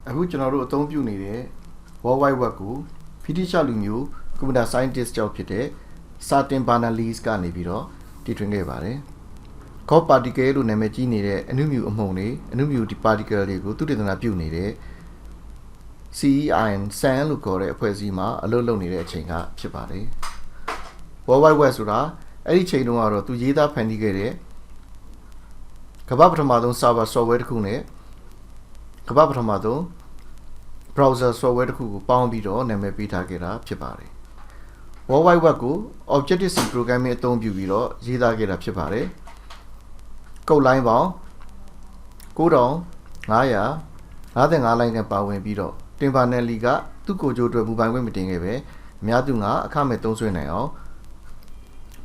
အခုကျွန်တော်တို့အသုံးပြုနေတဲ့ World Wide Web ကိုဗြိတိရှလူမျိုး Computer Scientist ကြောင့်ဖြစ်တဲ့ Certain Berners-Lee ကနေပြီးတော့တည်ထွင်ခဲ့ပါတယ်။ God Particle လို့နာမည်ကြီးနေတဲ့အနုမြူအမှုန်တွေအနုမြူဒီ particle တွေကိုသုတေသနပြုနေတဲ့ CERN လို့ခေါ်တဲ့အဖွဲ့အစည်းမှာအလုပ်လုပ်နေတဲ့အချိန်ကဖြစ်ပါတယ်။ World Wide Web ဆိုတာအဲ့ဒီချိန်တုန်းကတော့သူရေးသားဖန်တီးခဲ့တဲ့ကမ္ဘာပထမဆုံး server software တစ်ခုနဲ့ကမ္ဘာပထမဆုံး browser software တစ်ခုကိုပေါင်းပြီးတော့နာမည်ပေးထားခဲ့တာဖြစ်ပါတယ်။ World Wide Web ကို Objective-C programming အသုံးပြုပြီးတော့ရေးသားခဲ့တာဖြစ်ပါတယ်။ကုတ်လိုင်းပေါင်း9555လိုင်းနဲ့ပါဝင်ပြီးတော့တင်ပါနယ်လီကသူ့ကိုယ်ကျိုးအတွက်မူပိုင်ခွင့်မတင်ခဲ့ပဲအများသူငါအခမဲ့သုံးစွဲနိုင်အောင်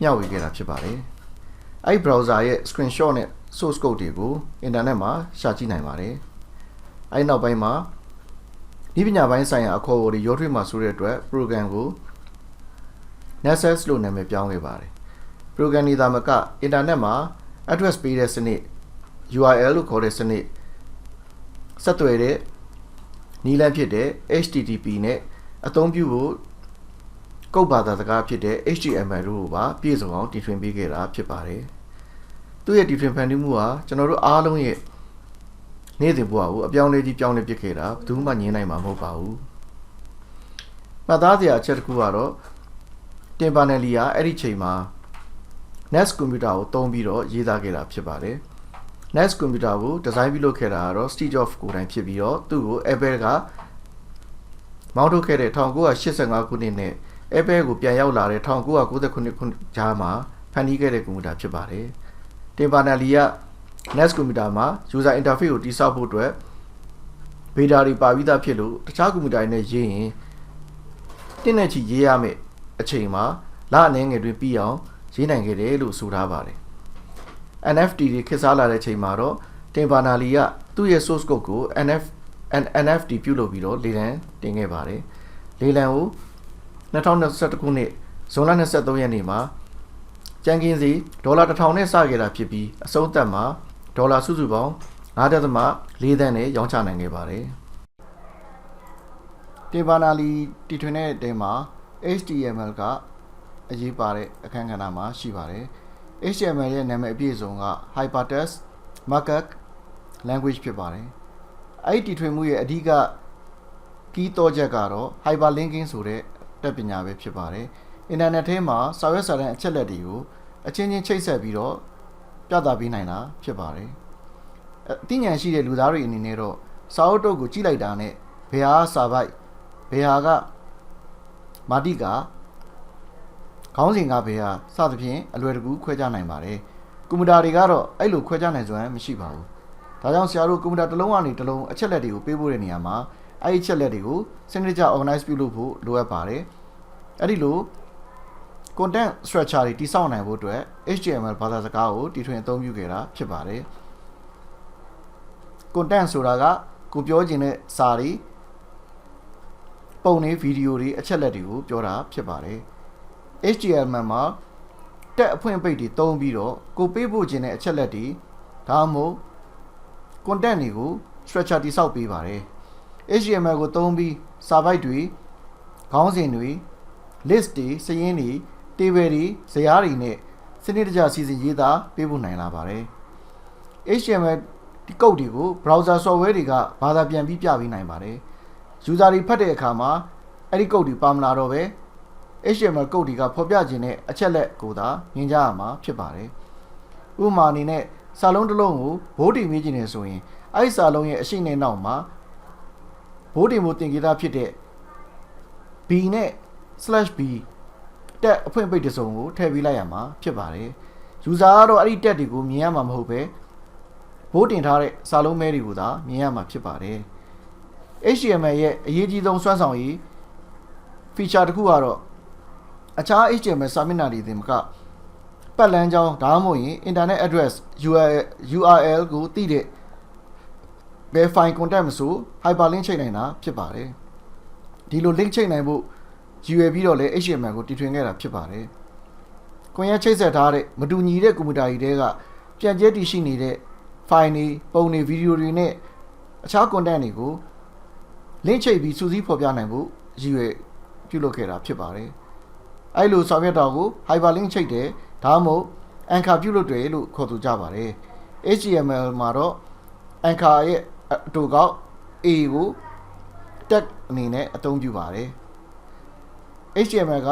မျှဝေခဲ့တာဖြစ်ပါတယ်။အဲ့ဒီ browser ရဲ့ screenshot နဲ့ source code တွေကိုအင်တာနက်မှာရှာကြည့်နိုင်ပါတယ်။အဲ့နောက်ပိုင်းမှာဒီပညာပိုင်းဆိုင်ရာအခေါ်အဝေါ်တွေရောထွေးမှာဆိုတဲ့အတွက် program ကို Nexus လို့နာမည်ပြောင်းခဲ့ပါတယ်။ program ဒီသာမကအင်တာနက်မှာ address ပေးတဲ့စနစ် URL လို့ခေါ်တဲ့စနစ်ဆက်သွယ်တဲ့နည်းလမ်းဖြစ်တဲ့ HTTP နဲ့အသုံးပြုဖို့ကုတ်ဘာသာစကားဖြစ်တဲ့ HTML တို့ကိုပါပြည့်စုံအောင်တည်ထွင်ပေးခဲ့တာဖြစ်ပါတယ်။သူ့ရဲ့တည်ထွင်ဖန်တီးမှုဟာကျွန်တော်တို့အားလုံးရဲ့နေ့စဉ်ဘဝကိုအပြောင်းလဲကြီးပြောင်းလဲပစ်ခဲ့တာဘယ်သူမှငြင်းနိုင်မှာမဟုတ်ပါဘူး။မှတ်သားစရာအချက်တစ်ခုကတော့တင်ပါနယ်လီကအဲ့ဒီချိန်မှာ NAS computer ကိုသုံးပြီးတော့ရေးသားခဲ့တာဖြစ်ပါတယ်။ NAS computer ကိုဒီဇိုင်းပြုလုပ်ခဲ့တာကတော့ Steve Jobs ကိုယ်တိုင်ဖြစ်ပြီးတော့သူ့ကို Apple ကမောင်းထုတ်ခဲ့တဲ့1985ခုနှစ်နဲ့ Apple ကိုပြန်ရောက်လာတဲ့1998ခုနှစ်ကြားမှာဖန်တီးခဲ့တဲ့ကွန်ပျူတာဖြစ်ပါတယ်။တင်ပါနယ်လီက NAS computer မှာ user interface ကိုတိစောက်ဖို့အတွက် beta တွေပါပြီးသားဖြစ်လို့တခြားကွန်ပျူတာတွေနဲ့ရေးရင်တင်းနဲ့ချီရေးရမယ်အချိန်မှာလအနည်းငယ်တွင်ပြီးအောင်ရေးနိုင်ခဲ့တယ်လို့ဆိုထားပါတယ်။ NFT တွေခေတ်စားလာတဲ့ချိန်မှာတော့တင်ပါနယ်လီကသူ့ရဲ့ source code ကို NFT ပြုလုပ်ပြီးတော့လေလံတင်ခဲ့ပါတယ်။လေလံကို2021ခုနှစ်ဇွန်လ23ရက်နေ့မှာကြံကင်းစီဒေါ်လာ1000နဲ့စခဲ့တာဖြစ်ပြီးအဆုံးသတ်မှာဒေါ်လာစုစုပေါင်း9.4 သန်းနဲ့ရောင်းချနိုင်ခဲ့ပါတယ်။တင်ပါနယ်လီတည်ထွင်တဲ့အထဲမှာ HTML ကအရေးပါတဲ့အခန်းကဏ္ဍမှာရှိပါတယ်။ HTML ရဲ့နာမည်အပြည့်အစုံက Hypertext Markup Language ဖြစ်ပါတယ်။အဲ့ဒီတည်ထွင်မှုရဲ့အဓိကkey တော့ချက်ကတော့ hyperlinking ဆိုတဲ့တက်ပညာပဲဖြစ်ပါတယ်။ အင်တာနက်ထဲမှာစာရွက်စာတမ်းအချက်အလက်တွေကိုအချင်းချင်းချိတ်ဆက်ပြီးတော့ပြသပေးနိုင်တာဖြစ်ပါတယ်။အသိဉာဏ်ရှိတဲ့လူသားတွေအနေနဲ့တော့စာအုပ်တုပ်ကိုကြည့်လိုက်တာနဲ့ဘယ်ဟာစာပိုက်ဘယ်ဟာကမာတိကခေါင်းစဉ်ကဘယ်ဟာစသဖြင့်အလွယ်တကူခွဲခြားနိုင်ပါတယ်။ကွန်ပျူတာတွေကတော့အဲ့လိုခွဲခြားနိုင်စွမ်းမရှိပါဘူး။ဒါကြောင့်ဆရာတို့ကွန်ပျူတာတစ်လုံးကနေတစ်လုံးအချက်လက်တွေကိုပေးပို့တဲ့နေရာမှာအဲ့ဒီအချက်လက်တွေကိုစနစ်တကျ organize ပြုလုပ်ဖို့လိုအပ်ပါတယ်။အဲ့ဒီလို content structure တွေတိစောက်နိုင်ဖို့အတွက် HTML ဘာသာစကားကိုတည်ထွင်အသုံးပြုခဲ့တာဖြစ်ပါတယ်။ content ဆိုတာကကိုပြောချင်တဲ့စာတွေပုံတွေဗီဒီယိုတွေအချက်လက်တွေကိုပြောတာဖြစ်ပါတယ်။ HTML မှာတက်အဖွင့်ပိတ်တွေသုံးပြီးတော့ကိုပေးပို့ခြင်းတဲ့အချက်လက်တွေဒါမှမဟုတ် content တွေကို structure တိစောက်ပေးပါတယ်။ HTML ကိုသုံးပြီးစာပိုက်တွေခေါင်းစဉ်တွေ list တွေစာရင်းတွေ table တွေဇယားတွေနဲ့စနစ်တကျစီစဉ်ရေးသားပေးပို့နိုင်လာပါတယ်။ HTML ဒီကုတ်တွေကို browser software တွေကဘာသာပြန်ပြီးပြပေးနိုင်ပါတယ်။ user တွေဖတ်တဲ့အခါမှာအဲ့ဒီကုတ်တွေပါမလာတော့ပဲHTML ကုတ်တွေကဖော်ပြခြင်းနဲ့အချက်လက်ကိုသာမြင်ကြရမှာဖြစ်ပါတယ်။ဥပမာအနေနဲ့စာလုံးတစ်လုံးကိုဘိုးတင်မိခြင်းနေဆိုရင်အဲ့ဒီစာလုံးရဲ့အရှိနဲ့နောက်မှာဘိုးတင်ဖို့သင်ခဲ့တာဖြစ်တဲ့ b နဲ့ /b တက်အဖွင့်ပိတ်တစ်စုံကိုထည့်ပေးလိုက်ရမှာဖြစ်ပါတယ်။ user ကတော့အဲ့ဒီတက်တွေကိုမြင်ရမှာမဟုတ်ပဲဘိုးတင်ထားတဲ့စာလုံးမဲတွေကိုသာမြင်ရမှာဖြစ်ပါတယ်။ HTML ရဲ့အရေးကြီးဆုံးစွမ်းဆောင်ရည် feature တစ်ခုကတော့အခြား HTML စာမျက်နှာတွေတင်မကပတ်လမ်းကြောင်းဒါမှမဟုတ်ရင် internet address URL ကိုသိတဲ့ဘယ် file content မဆို hyperlink ချိတ်နိုင်တာဖြစ်ပါတယ်။ဒီလို link ချိတ်နိုင်ဖို့ရည်ရွယ်ပြီးတော့လည်း HTML ကိုတည်ထွင်ခဲ့တာဖြစ်ပါတယ်။ကွန်ရက်ချိတ်ဆက်ထားတဲ့မတူညီတဲ့ကွန်ပျူတာတွေတဲကပြန်ကျဲတည်ရှိနေတဲ့ file တွေပုံတွေဗီဒီယိုတွေနဲ့အခြား content တွေကို link ချိတ်ပြီးစူးစီးဖော်ပြနိုင်ဖို့ရည်ရွယ်ပြုလုပ်ခဲ့တာဖြစ်ပါတယ်အဲ့လိုဆောင်ရွက်တာကို hyperlink ချိတ်တယ်ဒါမှမဟုတ် anchor ပြုလုပ်တယ်လို့ခေါ်သူကြပါတယ် HTML မှာတော့ anchor ရဲ့အတူကောက် A ကို tag အနေနဲ့အသုံးပြုပါတယ် HTML က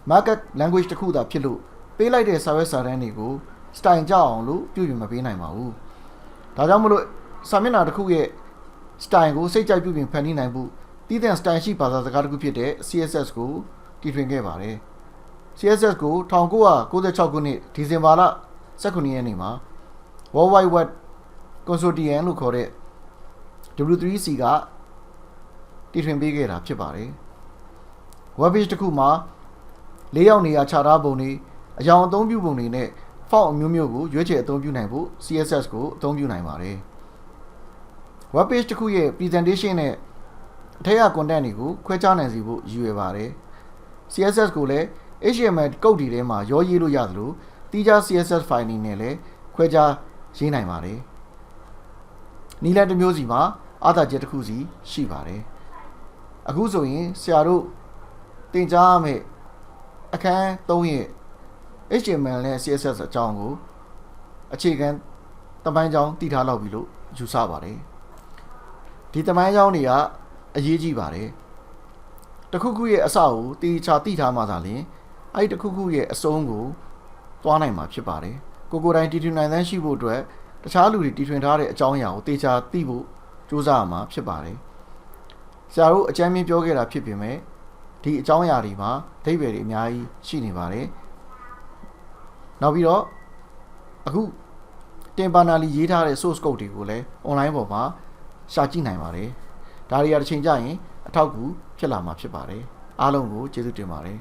markup language တစ်ခုသာဖြစ်လို့ပေးလိုက်တဲ့စာရွက်စာတမ်းတွေကို style ကြအောင်လို့ပြုပြင်မပေးနိုင်ပါဘူးဒါကြောင့်မလို့စာမျက်နှာတစ်ခုရဲ့ style ကိုစိတ်ကြိုက်ပြုပြင်ဖန်တီးနိုင်ဖို့တည်တဲ့ style ရှိဘာသာစကားတစ်ခုဖြစ်တဲ့ CSS ကိုတီထွင်ခဲ့ပါတယ် CSS ကို1996ခုနှစ်ဒီဇင်ဘာလ19ရက်နေ့မှာ World Wide Web Consortium လို့ခေါ်တဲ့ W3C ကတီထွင်ပေးခဲ့တာဖြစ်ပါတယ် web page တစ်ခုမှာ၄ရောက်နေရာခြားထားပုံတွေအကြောင်းအသုံးပြုပုံတွေနဲ့ font အမျိုးမျိုးကိုရွေးချယ်အသုံးပြုနိုင်ဖို့ CSS ကိုအသုံးပြုနိုင်ပါတယ် web page တစ်ခုရဲ့ presentation နဲ့အထက်က content တွေကိုခွဲခြားနိုင်စေဖို့ရည်ရွယ်ပါတယ် CSS ကိုလည်း HTML ကုတ်တွေထဲမှာရောရေးလို့ရသလိုတိကျ CSS file တွေနဲ့လည်းခွဲခြားရေးနိုင်ပါတယ်နည်းလမ်းတစ်မျိုးစီမှာအားသာချက်တစ်ခုစီရှိပါတယ်အခုဆိုရင်ဆရာတို့သင်ကြားရမယ့်အခန်း3ရဲ့ HTML နဲ့ CSS အကြောင်းကိုအခြေခံတပိုင်းကြောင်းတည်ထားလောက်ပြီလို့ယူဆပါတယ်ဒီတပိုင်းကြောင်းတွေကအရေးကြီးပါတယ်တစ်ခုခုရဲ့အစကိုတေချာသိထားမှသာလျှင်အဲ့ဒီတစ်ခုခုရဲ့အဆုံးကိုသွားနိုင်မှာဖြစ်ပါတယ်ကိုကိုတိုင်းတီထွင်နိုင်တဲ့ရှိဖို့အတွက်တခြားလူတွေတီထွင်ထားတဲ့အကြောင်းအရာကိုတေချာသိဖို့စူးစမ်းရမှာဖြစ်ပါတယ်ဆရာတို့အကြမ်းမြင်ပြောခဲ့တာဖြစ်ပေမဲ့ဒီအကြောင်းအရာတွေမှာအဓိပ္ပာယ်တွေအများကြီးရှိနေပါတယ်နောက်ပြီးတော့အခုတင်ပါနာလီရေးထားတဲ့ source code တွေကိုလည်း online ပေါ်မှာရှာကြည့်နိုင်ပါတယ်ဒါတွေကတစ်ချိန်ကျရင်အထောက်အကူဖြစ်လာမှာဖြစ်ပါတယ်အားလုံးကိုကျေးဇူးတင်ပါတယ်